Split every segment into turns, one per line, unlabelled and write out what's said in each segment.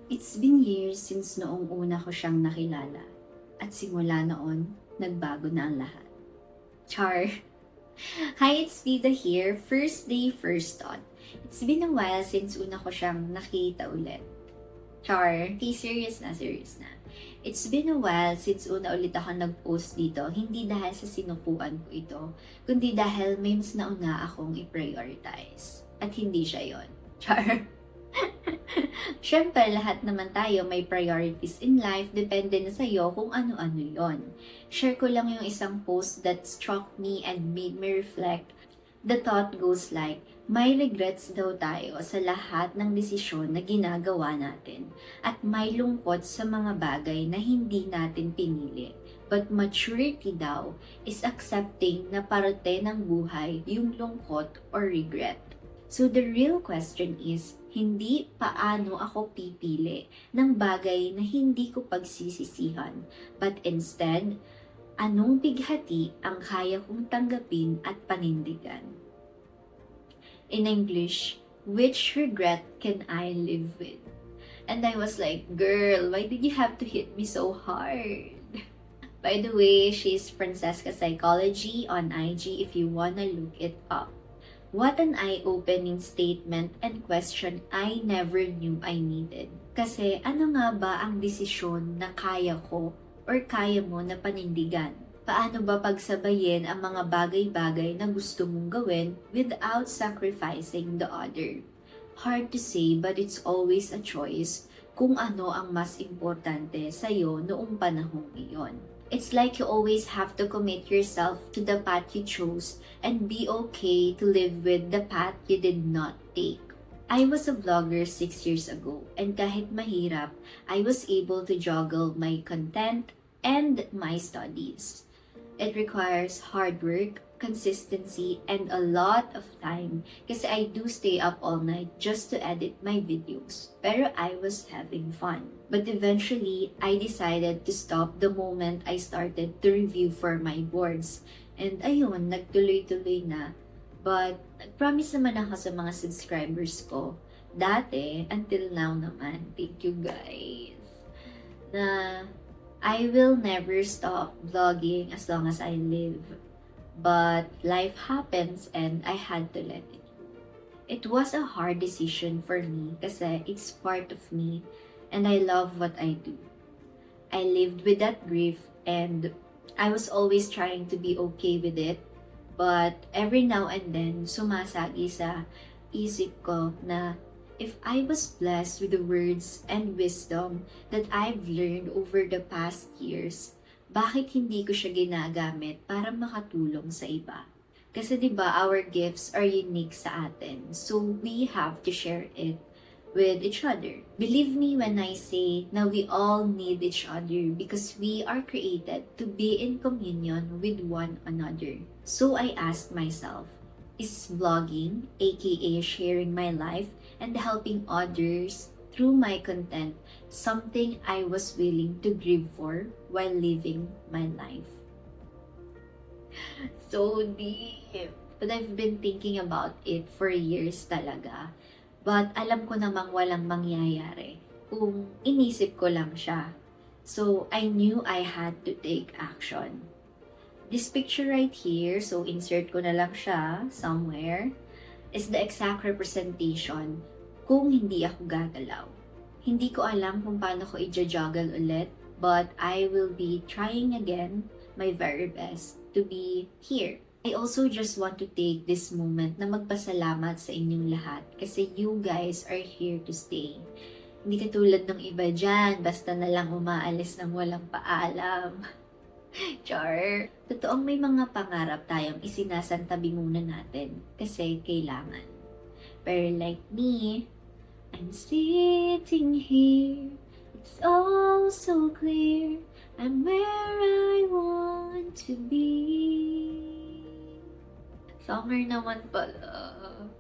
It's been years since noong una ko siyang nakilala. At simula noon, nagbago na ang lahat. Char! Hi, it's Vida here. First day, first thought. It's been a while since una ko siyang nakita ulit. Char! Okay, serious na. It's been a while since una ulit ako nag-post dito, hindi dahil sa sinukuan ko ito, kundi dahil may mas nauna akong i-prioritize. At hindi siya yon. Char! Siyempre, lahat naman tayo may priorities in life, depende na sa'yo kung ano-ano yon. Share ko lang yung isang post that struck me and made me reflect. The thought goes like, may regrets daw tayo sa lahat ng desisyon na ginagawa natin at may lungkot sa mga bagay na hindi natin pinili. But maturity daw is accepting na parte ng buhay yung lungkot or regret. So the real question is, hindi paano ako pipili ng bagay na hindi ko pagsisisihan, but instead, anong bighati ang kaya kong tanggapin at panindigan? In English, which regret can I live with? And I was like, girl, why did you have to hit me so hard? By the way, she's Francesca Psychology on IG if you wanna look it up. What an eye-opening statement and question I never knew I needed. Kasi ano nga ba ang desisyon na kaya ko or kaya mo na panindigan? Paano ba pagsabayin ang mga bagay-bagay na gusto mong gawin without sacrificing the other? Hard to say, but it's always a choice kung ano ang mas importante sa'yo noong panahong iyon. It's like you always have to commit yourself to the path you chose and be okay to live with the path you did not take. I was a vlogger 6 years ago, and kahit mahirap, I was able to juggle my content and my studies. It requires hard work, consistency, and a lot of time kasi I do stay up all night just to edit my videos. Pero I was having fun. But eventually, I decided to stop the moment I started to review for my boards. And ayun, nagtuloy-tuloy na. But nag-promise naman ako sa mga subscribers ko. Dati, until now naman, thank you guys, na I will never stop vlogging as long as I live. But life happens and I had to let it. It was a hard decision for me kasi it's part of me and I love what I do. I lived with that grief and I was always trying to be okay with it. But every now and then, sumasagi sa isip ko na if I was blessed with the words and wisdom that I've learned over the past years, bakit hindi ko siya ginagamit para makatulong sa iba? Kasi 'di ba, our gifts are unique sa atin. So we have to share it with each other. Believe me when I say na we all need each other because we are created to be in communion with one another. So I asked myself, is vlogging, aka sharing my life and helping others through my content, something I was willing to grieve for while living my life? So deep. But I've been thinking about it for years talaga. But alam ko namang walang mangyayari kung inisip ko lang siya. So I knew I had to take action. This picture right here, so insert ko na lang siya somewhere, is the exact representation kung hindi ako gagalaw. Hindi ko alam kung paano ko i-juggle ulit, but I will be trying again my very best to be here. I also just want to take this moment na magpasalamat sa inyong lahat kasi you guys are here to stay. Hindi katulad ng iba dyan, basta na lang umaalis ng walang paalam. Char! Totoong may mga pangarap tayong isinasantabi muna natin kasi kailangan. Pero like me, I'm sitting here, it's all so clear, I'm where I want to be. Summer naman pala.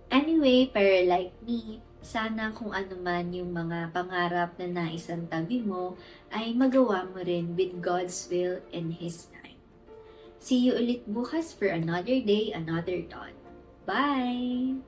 Anyway, pero like me, sana kung ano man yung mga pangarap na naisantabi mo, ay magawa mo rin with God's will and His time. See you ulit bukas for another day, another dawn. Bye!